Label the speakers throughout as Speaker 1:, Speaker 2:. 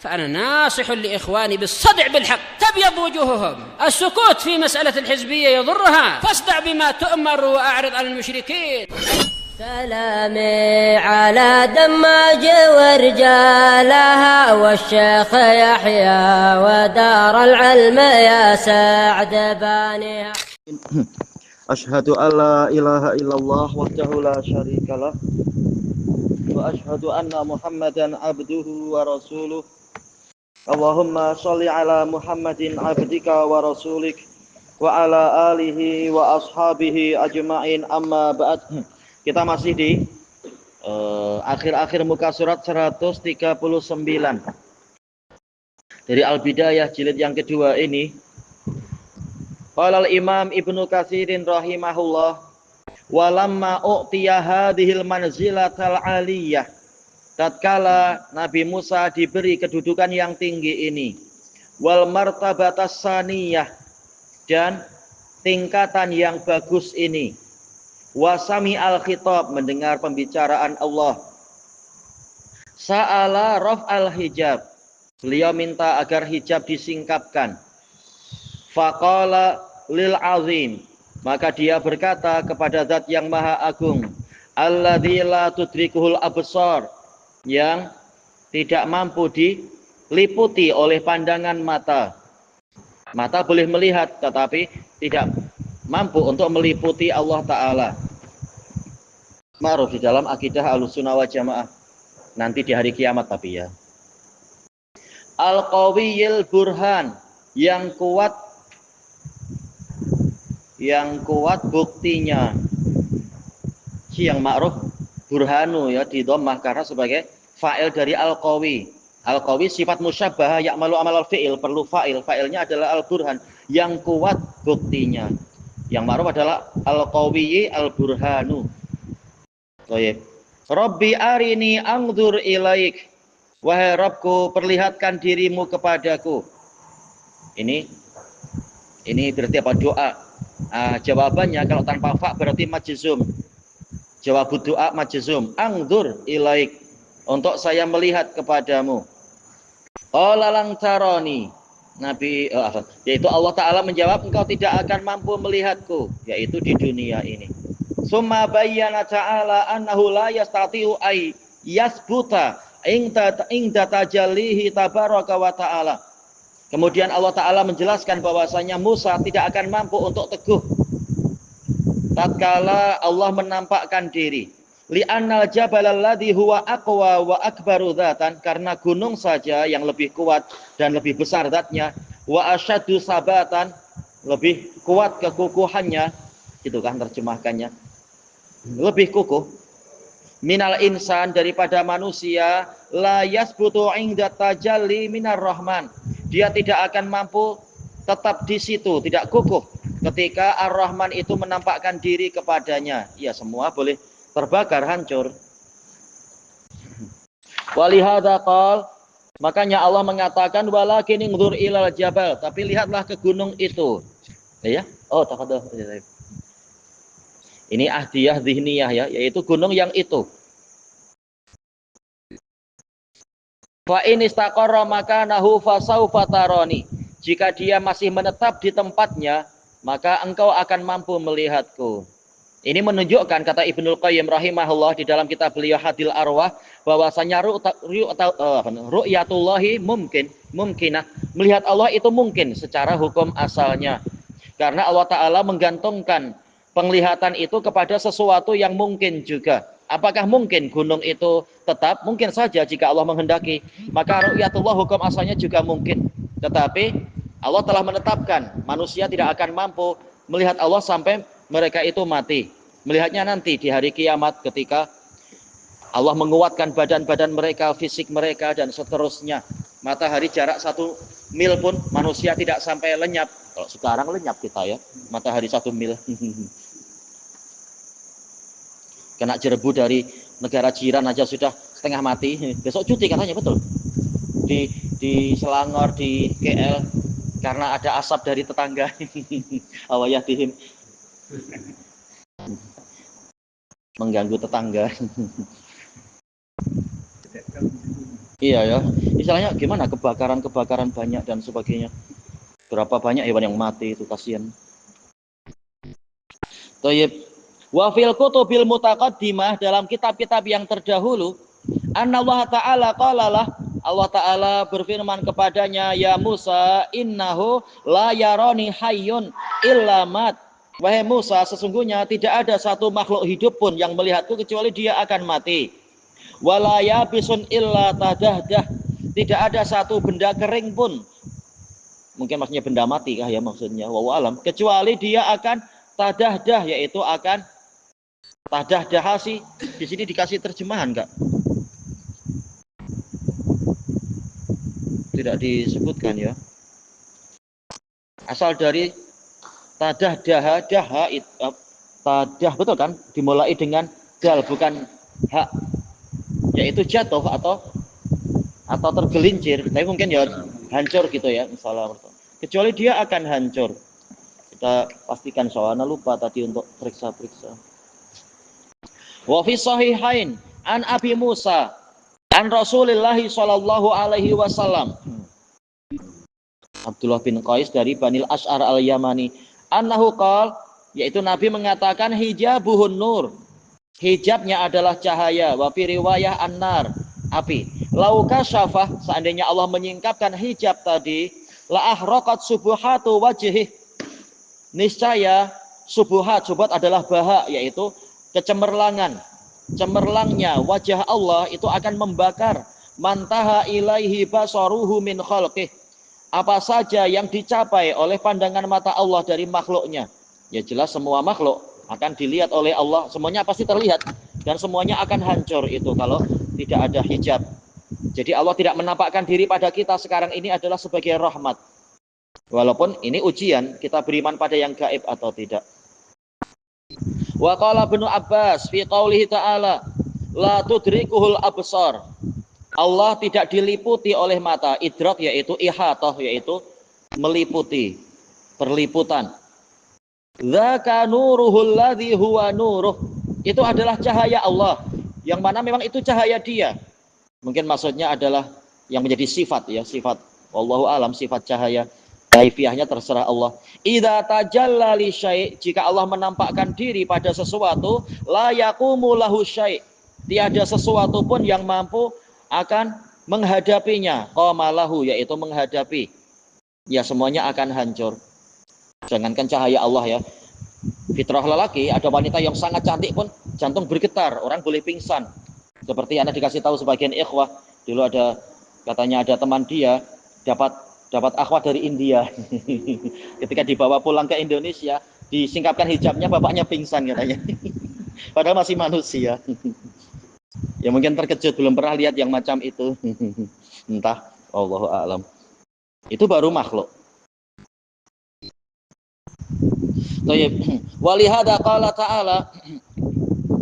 Speaker 1: فأنا ناصح لإخواني بالصدع بالحق تبيض وجوههم. السكوت في مسألة الحزبية يضرها، فاصدع بما تؤمر وأعرض عن المشركين.
Speaker 2: سلامي على دماج ورجالها والشيخ يحيى ودار العلم يا سعد بانيها.
Speaker 3: أشهد أن لا إله إلا الله وحده لا شريك له وأشهد أن محمدا عبده ورسوله. اللهم صل على محمد عبدك ورسولك وعلى آله وأصحابه أجمعين. Amma ba'd. Kita masih di akhir-akhir muka surat 139 dari Al-Bidayah jilid yang kedua ini. Qala al-Imam Ibnu Katsirin rahimahullah, walamma u'tiya hadhil manzilatal aliyah, tatkala Nabi Musa diberi kedudukan yang tinggi ini, wal martabatas saniyah, dan tingkatan yang bagus ini, wasami al-khitab, mendengar pembicaraan Allah, sa'ala raf'al hijab, beliau minta agar hijab disingkapkan, faqala lil azim, maka dia berkata kepada zat yang maha agung, alladzi la tudrikuhul absar, yang tidak mampu diliputi oleh pandangan mata. Mata boleh melihat tetapi tidak mampu untuk meliputi Allah Ta'ala. Ma'ruf di dalam akidah Ahlussunnah wal Jamaah nanti di hari kiamat tapi ya. Al-qawiyil burhan, yang kuat buktinya. Yang ma'ruf burhanu ya di dhammah karena sebagai fa'il dari al-qawi. Al-qawi sifat musyabbah ya'malu amal al-fi'il, perlu fa'il. Fa'ilnya adalah al-burhan, yang kuat buktinya. Yang ma'ruf adalah al-qawi al-burhanu. Baik. Rabbi arini anzur ilaik. Wahai Rabbku, perlihatkan dirimu kepadaku. Ini berarti apa? Doa. Jawabannya kalau tanpa fa berarti majzum. Jawab doa majzum. Anzur ilaik, untuk saya melihat kepadamu. Qala lang tarani, yaitu Allah Ta'ala menjawab, engkau tidak akan mampu melihatku, yaitu di dunia ini. Summa bayyana ta'ala annahu la yastati'u ay yasbuta inda tajallihi tabaraka wa ta'ala. Kemudian Allah Ta'ala menjelaskan bahwasanya Musa tidak akan mampu untuk teguh tatkala Allah menampakkan diri. Li'annal jabal alladhi huwa aqwa wa akbaru dzatan, karena gunung saja yang lebih kuat dan lebih besar zatnya, wa asyaddu sabatan, lebih kuat kekukuhannya, itu kan terjemahkannya, lebih kukuh, minal insan, daripada manusia, la yasbutu 'inda tajalli minar rahman, dia tidak akan mampu tetap di situ, tidak kukuh ketika Ar-Rahman itu menampakkan diri kepadanya. Ya, semua boleh terbakar, hancur. Walihada qal, makanya Allah mengatakan walakin ingdzur ilal jabal, tapi lihatlah ke gunung itu. Ya. Oh, tafadhol. Ini ahdiyah zihniyah ya, yaitu gunung yang itu. Fa in istaqarra makanahu fasaufa tarani, jika dia masih menetap di tempatnya, maka engkau akan mampu melihatku. Ini menunjukkan, kata Ibnul Qayyim rahimahullah di dalam kitab beliau Hadil Arwah, bahwasanya ru'yatullahi mumkinah, melihat Allah itu mungkin secara hukum asalnya. Karena Allah Ta'ala menggantungkan penglihatan itu kepada sesuatu yang mungkin juga. Apakah mungkin gunung itu tetap? Mungkin saja jika Allah menghendaki. Maka ru'yatullah hukum asalnya juga mungkin. Tetapi Allah telah menetapkan manusia tidak akan mampu melihat Allah sampai mereka itu mati. Melihatnya nanti di hari kiamat ketika Allah menguatkan badan-badan mereka, fisik mereka, dan seterusnya. Matahari jarak 1 mil pun manusia tidak sampai lenyap. Kalau sekarang lenyap kita ya, matahari 1 mil. Kena jerbu dari negara jiran aja sudah setengah mati. Besok cuti katanya, betul. Di Selangor, di KL, karena ada asap dari tetangga. Awayatihim, mengganggu tetangga. Iya ya, Misalnya gimana kebakaran banyak dan sebagainya. Berapa banyak hewan yang mati itu, kasihan. Thayyib. Wa fil kutubil mutaqaddimah, dalam kitab-kitab yang terdahulu, Allah Ta'ala qalalah, Allah Ta'ala berfirman kepadanya, ya Musa, innahu la yarani hayyun illa mat. Wahai Musa, sesungguhnya tidak ada satu makhluk hidup pun yang melihatku kecuali dia akan mati. Wala yabisun illa tadahdah. Tidak ada satu benda kering pun, mungkin maksudnya benda mati kah ya maksudnya, wallahu alam, kecuali dia akan tadahdah, yaitu akan tadahdah. Sih di sini dikasih terjemahan enggak? Tidak disebutkan ya. Asal dari tadahdah, tadah, betul kan? Dimulai dengan dal bukan hak, yaitu jatuh atau tergelincir, tapi mungkin ya hancur gitu ya misalnya. Kecuali dia akan hancur. Kita pastikan, soalnya lupa tadi untuk periksa-periksa. Wa fi sahihain an Abi Musa an Rasulillah sallallahu alaihi wasallam, Abdullah bin Qais dari Banil Ash'ar al-Yamani, annahu qala, yaitu Nabi mengatakan hijabuhun nur, hijabnya adalah cahaya, wa fi riwayah an-nar, api. Lauka syafah, seandainya Allah menyingkapkan hijab tadi, la ahraqat subuhatu wajhih, niscaya subuhat adalah baha, yaitu cemerlangnya wajah Allah itu akan membakar mantaha ilaihi basaruhu min khalqih, apa saja yang dicapai oleh pandangan mata Allah dari makhluknya. Ya jelas semua makhluk akan dilihat oleh Allah, semuanya pasti terlihat dan semuanya akan hancur itu kalau tidak ada hijab. Jadi Allah tidak menampakkan diri pada kita sekarang ini adalah sebagai rahmat. Walaupun ini ujian, kita beriman pada yang gaib atau tidak. Wa qala Ibnu Abbas fi qaulihi ta'ala la tudrikuhul absar. Allah tidak diliputi oleh mata. Idrak yaitu ihatah, yaitu meliputi, perliputan. Dzaka nuruhul ladzi huwa nuruh. Itu adalah cahaya Allah, yang mana memang itu cahaya dia. Mungkin maksudnya adalah yang menjadi sifat ya, sifat. Wallahu alam, sifat cahaya. Kaifiyahnya terserah Allah. Idza tajalla li syai', jika Allah menampakkan diri pada sesuatu, la yaqumu lahu syai', tiada sesuatu pun yang mampu akan menghadapinya. Qama lahu, yaitu menghadapi. Ya semuanya akan hancur. Jangankan cahaya Allah ya. Fitrah lelaki, ada wanita yang sangat cantik pun jantung bergetar, orang boleh pingsan. Seperti Anda dikasih tahu sebagian ikhwah, dulu katanya ada teman dia dapat akhwat dari India. Ketika dibawa pulang ke Indonesia, disingkapkan hijabnya, bapaknya pingsan katanya. Padahal masih manusia. Ya mungkin terkejut, belum pernah lihat yang macam itu. Entah, Allahu a'lam. Itu baru makhluk. Walihada qala ta'ala,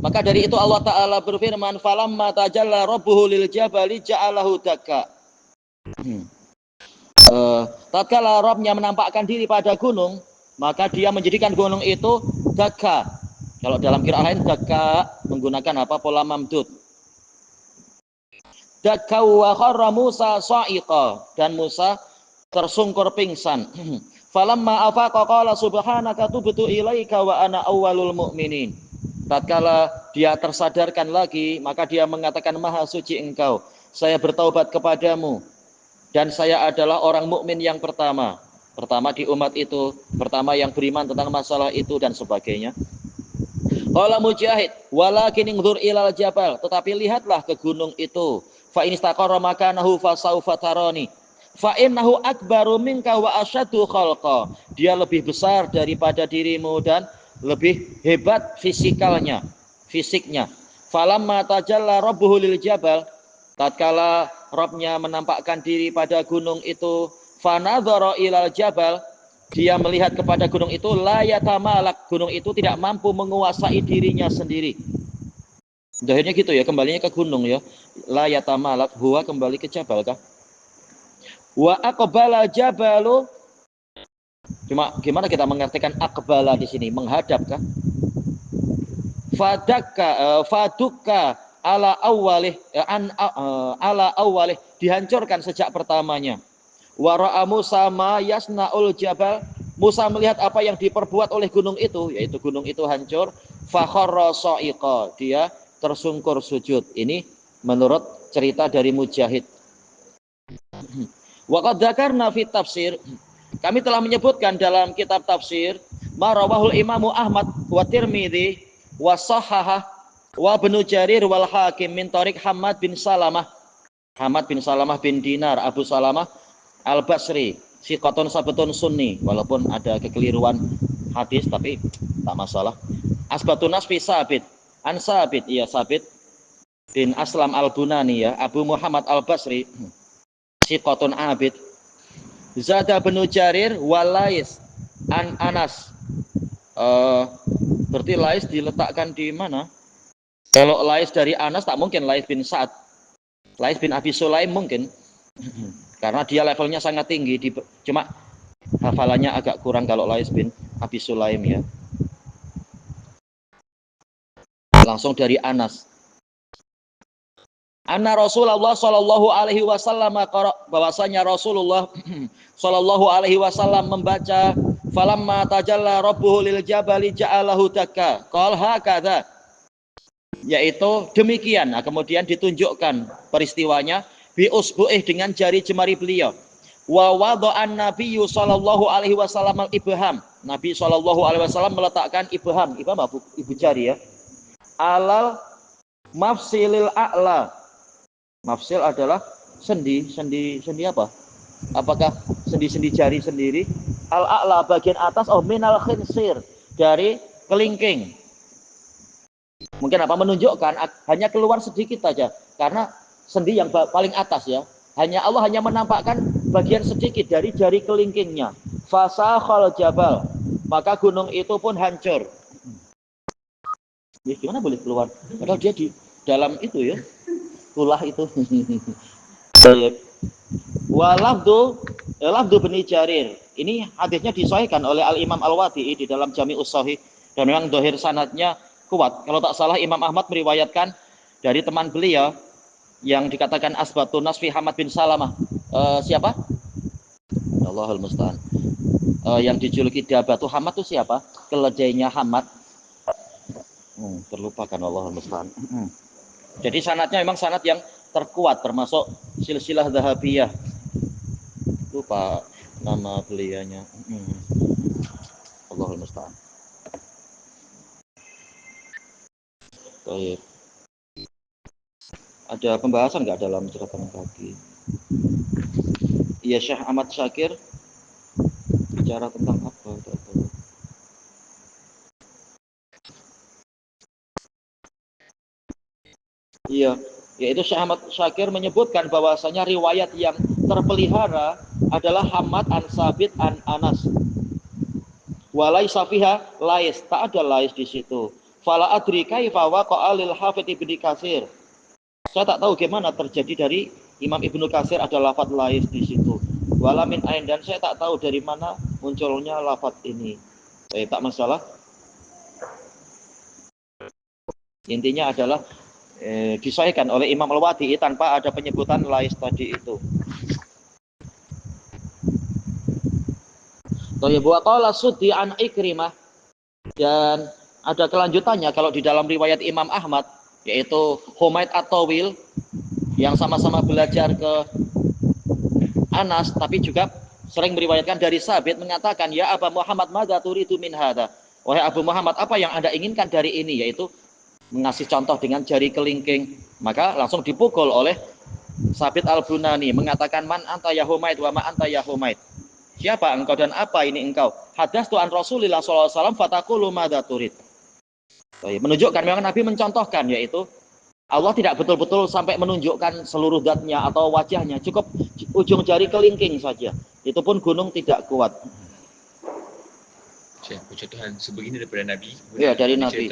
Speaker 3: maka dari itu Allah Ta'ala berfirman, falamma tajalla rabbuhu lil jabali ja'alahu dakka. Tatkala Rabbnya menampakkan diri pada gunung, maka dia menjadikan gunung itu dakka. Kalau dalam qiraah lain dakka menggunakan apa? Pola mamdud. Dakka wa kharra Musa sa'iqa, dan Musa tersungkur pingsan. Falamma afaqa qala subhanaka tubtu ilaika wa ana awwalul mu'minin. Tatkala dia tersadarkan lagi, maka dia mengatakan, maha suci engkau, saya bertaubat kepadamu dan saya adalah orang mukmin yang pertama di umat itu, pertama yang beriman tentang masalah itu dan sebagainya. Qala Mujahid, walakin ingdzur ilal jabal, tetapi lihatlah ke gunung itu, fa in istaqarra makanahu fa saufa tarani. Fa innahu akbaru minka wa asyaddu khalqa. Dia lebih besar daripada dirimu dan lebih hebat fisiknya. Falamma tajalla rabbuhu lil jabal, tatkala Rabbnya menampakkan diri pada gunung itu, fanadzara ilal jabal, dia melihat kepada gunung itu, la yatamalak, gunung itu tidak mampu menguasai dirinya sendiri. Akhirnya gitu ya, kembalinya ke gunung ya. La yatamalak, huwa kembali ke jabal kah? Wa aqbala jabalu, cuma gimana kita mengartikan aqbala di sini? Menghadap kah? Fadukka ala awwalih ala awwalih, dihancurkan sejak pertamanya. Wa ra'a Musa ma yasnaul jabal, Musa melihat apa yang diperbuat oleh gunung itu, yaitu gunung itu hancur. Fa kharra sa'iqa, dia tersungkur sujud. Ini menurut cerita dari Mujahid. Wa qad dzakarna fi tafsir, kami telah menyebutkan dalam kitab tafsir, ma rawahul Imamu Ahmad wa Tirmidzi wa sahhaha wa Ibnu Jarir wal Hakim min tariq Hamad bin Salamah bin Dinar Abu Salamah Al-Basri, siqatun sabtun sunni, walaupun ada kekeliruan hadis tapi tak masalah. Asbatun nasfi Sabit an Sabit, ya Sabit bin Aslam Al-Bunani, ya Abu Muhammad Al-Basri, siqatun abid. Zada bin Jarir walais an Anas. Berarti Lais diletakkan di mana? Kalau Lais dari Anas tak mungkin Lais bin Sa'ad. Lais bin Abi Sulaim mungkin. Karena dia levelnya sangat tinggi. Cuma hafalannya agak kurang kalau Lais bin Abi Sulaim, ya. Langsung dari Anas. Anna Rasulullah sallallahu alaihi wasallam, bahwasanya Rasulullah sallallahu alaihi wasallam membaca falamma tajalla rabbuhu lil jabali ja'alahu dakka qal hakadha, yaitu demikian. Nah, kemudian ditunjukkan peristiwanya bi usbu'ih, dengan jari jemari beliau. Wa wada'an nabiyyu sallallahu alaihi wasallam al ibham, Nabi sallallahu alaihi wasallam meletakkan ibham ibu jari, ya, alal mafsilil a'la. Mafsil adalah sendi apa? Apakah sendi jari sendiri? Al-a'la, bagian atas, minal khinsir, dari kelingking. Mungkin apa, menunjukkan hanya keluar sedikit saja, karena sendi yang paling atas, ya. Allah hanya menampakkan bagian sedikit dari jari kelingkingnya. Fasakhal jabal, maka gunung itu pun hancur. Ya, gimana boleh keluar? Padahal dia di dalam itu, ya. Tulah itu. Lafdu bin Jarir. Ini hadisnya disahihkan oleh Al-Imam Al-Wadi'i di dalam Jami'us Shahih, dan memang dohir sanadnya kuat. Kalau tak salah Imam Ahmad meriwayatkan dari teman beliau yang dikatakan asbatun nasfi Hamad bin Salamah. Siapa? Allahul musta'an. Yang dijuluki Dabatu Hamad itu siapa? Keledainya Hamad. Terlupakan, Allahul musta'an. Jadi sanadnya memang sanad yang terkuat, termasuk silsilah Dhahabiyah. Lupa nama beliaunya. Allahul musta'an. Baik. Ada pembahasan nggak dalam cerpen kaki? Iya, Syekh Ahmad Syakir bicara tentang apa? Iya, yaitu Syekh Ahmad Syakir menyebutkan bahwasanya riwayat yang terpelihara adalah Hamad an Sabit an Anas. Walai safiha Lais, tak ada Lais di situ. Fala adri kaifa waqa'a lil Hafidz Ibnu Katsir. Saya tak tahu gimana terjadi dari Imam Ibnu Katsir ada lafaz Lais di situ. Wala min ain, dan saya tak tahu dari mana munculnya lafaz ini. Tak masalah. Intinya adalah disahihkan oleh Imam Al-Wadi'i tanpa ada penyebutan Lais tadi itu. Wa qala Suddi an Ikrimah, dan ada kelanjutannya kalau di dalam riwayat Imam Ahmad, yaitu Humaid at-Tawil yang sama-sama belajar ke Anas, tapi juga sering meriwayatkan dari Sabit, mengatakan, ya Abu Muhammad madza turidu min hadza, wahai Abu Muhammad, apa yang Anda inginkan dari ini, yaitu mengasih contoh dengan jari kelingking. Maka langsung dipukul oleh Sabit Al-Bunani, mengatakan, man anta ya Humaid wa ma anta ya Humaid, siapa engkau dan apa ini engkau? Hadastu an Rasulillah sallallahu alaihi wasallam fataqulu madza turid. Menunjukkan memang Nabi mencontohkan, yaitu Allah tidak betul-betul sampai menunjukkan seluruh zatnya atau wajahnya, cukup ujung jari kelingking saja. Itu pun gunung tidak kuat.
Speaker 4: Contohan sebegini daripada Nabi.
Speaker 3: Ya, dari Nabi.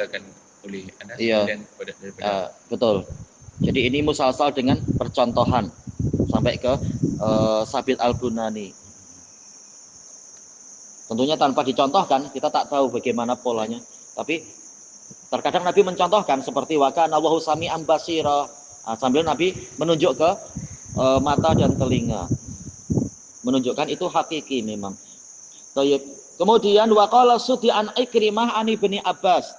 Speaker 4: Oleh Anas,
Speaker 3: iya, betul. Jadi ini musalsal dengan percontohan sampai ke Sabit Al-Bunani. Tentunya tanpa dicontohkan kita tak tahu bagaimana polanya, tapi Terkadang Nabi mencontohkan seperti wa kana Allahu sami'an basira. Sambil Nabi menunjuk ke mata dan telinga. Menunjukkan itu hakiki memang. Tayyib. Kemudian wa qala sudi an Ikrimah an Ibni Abbas.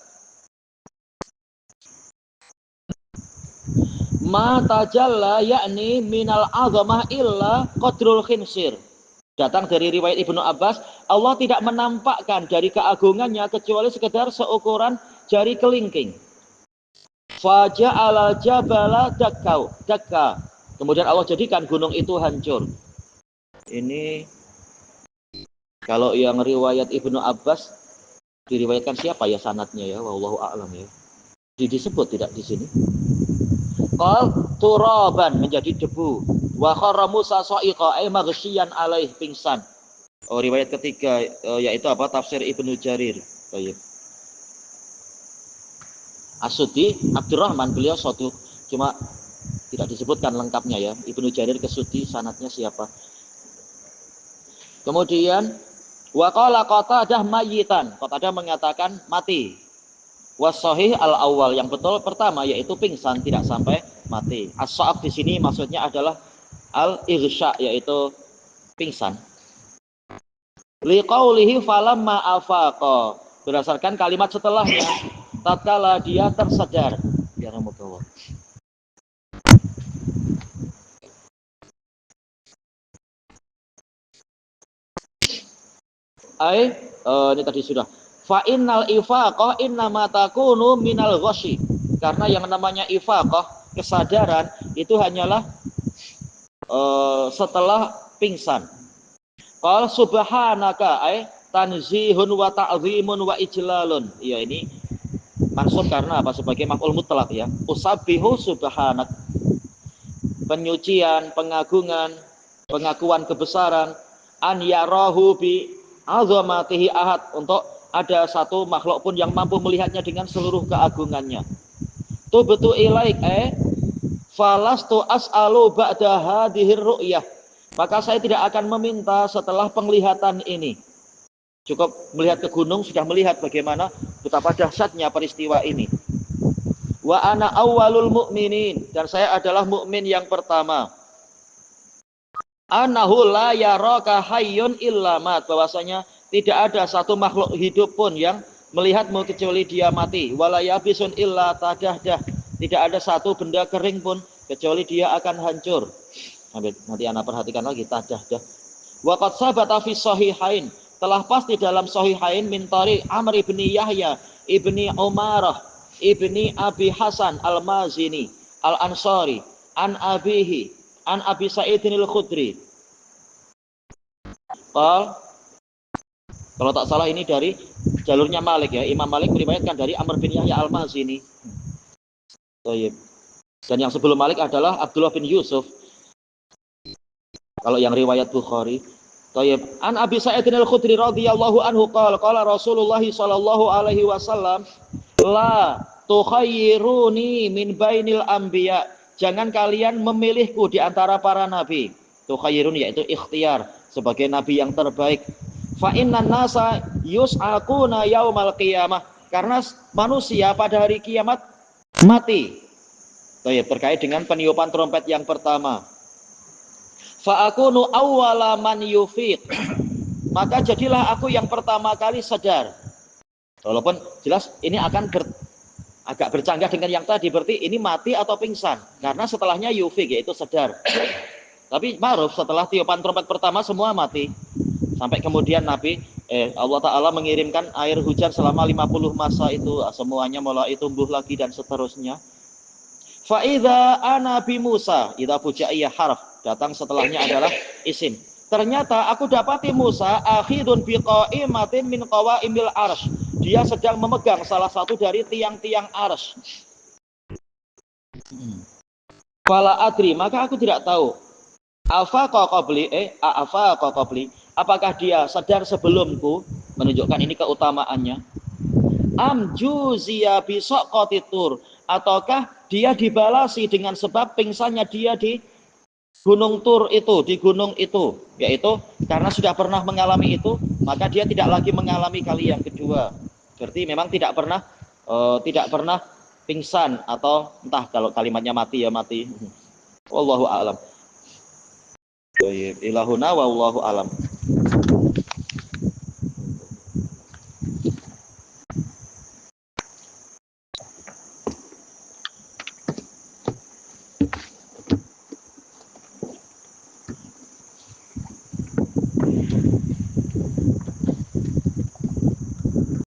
Speaker 3: Ma tajalla yakni minal azamah illa qadrul khinsir. Datang dari riwayat Ibnu Abbas, Allah tidak menampakkan dari keagungannya kecuali sekedar seukuran jari kelingking. Faja'al jabala dakka. Kemudian Allah jadikan gunung itu hancur. Ini kalau yang riwayat Ibnu Abbas diriwayatkan siapa ya sanadnya ya? Wallahu a'lam ya. Disebut tidak di sini? Qal turaban menjadi debu. Wa kharra Musa sa'iqa ay maghsyian alaih pingsan. Riwayat ketiga yaitu apa? Tafsir Ibnu Jarir. Baik. As-Sudi Abdurrahman beliau suatu cuma tidak disebutkan lengkapnya ya. Ibnu Jarir ke-Sudi sanadnya siapa? Kemudian wa qala Qatadah mayyitan. Qatadah mengatakan mati. Was-sahih al-awwal yang betul pertama yaitu pingsan tidak sampai mati. As-sa'ab di sini maksudnya adalah al-ighsya yaitu pingsan. Liqaulihi falamma afaqa berdasarkan kalimat setelahnya tatkala dia tersadar. Ya rahmatullah. Ini tadi sudah. Fa innal ifaqah innama takunu minal ghasyi. Karena yang namanya ifaqah, kesadaran itu hanyalah setelah pingsan. Qal subhanaka tanzihun wa ta'zimun wa ijlalun. Iya ini mansub karena apa? Sebagai maf'ul mutlaq ya. Usabbihu subhanak. Penyucian, pengagungan, pengakuan kebesaran an yarahu bi azamatihi ahad untuk ada satu makhluk pun yang mampu melihatnya dengan seluruh keagungannya. Tubtu ilaik falastu as'alu ba'da hadhir ru'yah. Maka saya tidak akan meminta setelah penglihatan ini. Cukup melihat ke gunung sudah melihat bagaimana betapa dahsyatnya peristiwa ini. Wa ana awwalul mu'minin dan saya adalah mukmin yang pertama. Anahu la yaraka hayyun illa mat, bahwasanya tidak ada satu makhluk hidup pun yang melihatmu kecuali dia mati. Wala yabisun illa tadahdah, tidak ada satu benda kering pun kecuali dia akan hancur. Nanti Anda perhatikan lagi tadahdah. Wa qad sabata fi sahihain, telah pasti dalam sahihain min tariq Amr ibni Yahya ibni Umarah ibni Abi Hasan al-Mazini al-Ansari an abihi an Abi Sa'idin al-Khudri. Kalau tak salah ini dari jalurnya Malik ya. Imam Malik meriwayatkan dari Amr bin Yahya al-Mazini. Dan yang sebelum Malik adalah Abdullah bin Yusuf. Kalau yang riwayat Bukhari. An Abi Sa'idin al-Khudri radhiyallahu anhu qala Rasulullah sallallahu alaihi wasallam la tukhayyiruni min bainil anbiya. Jangan kalian memilihku di antara para nabi. Tukhayyirun yaitu ikhtiar sebagai nabi yang terbaik. Fa innan nasa yus'aquna yaumal qiyamah, karena manusia pada hari kiamat mati. Terkait dengan peniupan trompet yang pertama. Fa akunu awwala man yufiq, maka jadilah aku yang pertama kali sadar. Walaupun jelas ini akan agak bercanggah dengan yang tadi, berarti ini mati atau pingsan, karena setelahnya yufiq yaitu sadar. Tapi ma'ruf setelah tiupan trompet pertama semua mati. Sampai kemudian Allah Ta'ala mengirimkan air hujan selama 50 masa itu, semuanya mulai tumbuh lagi dan seterusnya. Fa'idha ana bi Musa, idha fujaiyah harf, datang setelahnya adalah isim. Ternyata aku dapati Musa akhidun bi qa'imatin min qawaimil arsy. Dia sedang memegang salah satu dari tiang-tiang arsy. Fala adri, maka aku tidak tahu. Afaqa qabli, apakah dia sadar sebelumku, menunjukkan ini keutamaannya. Am juziya bi saqati tur, ataukah dia dibalasi dengan sebab pingsannya dia di gunung Tur itu, di gunung itu, yaitu karena sudah pernah mengalami itu, maka dia tidak lagi mengalami kali yang kedua. Berarti memang tidak pernah tidak pernah pingsan atau entah kalau kalimatnya mati ya mati. Wallahu a'lam. Ilahuna wallahu a'lam.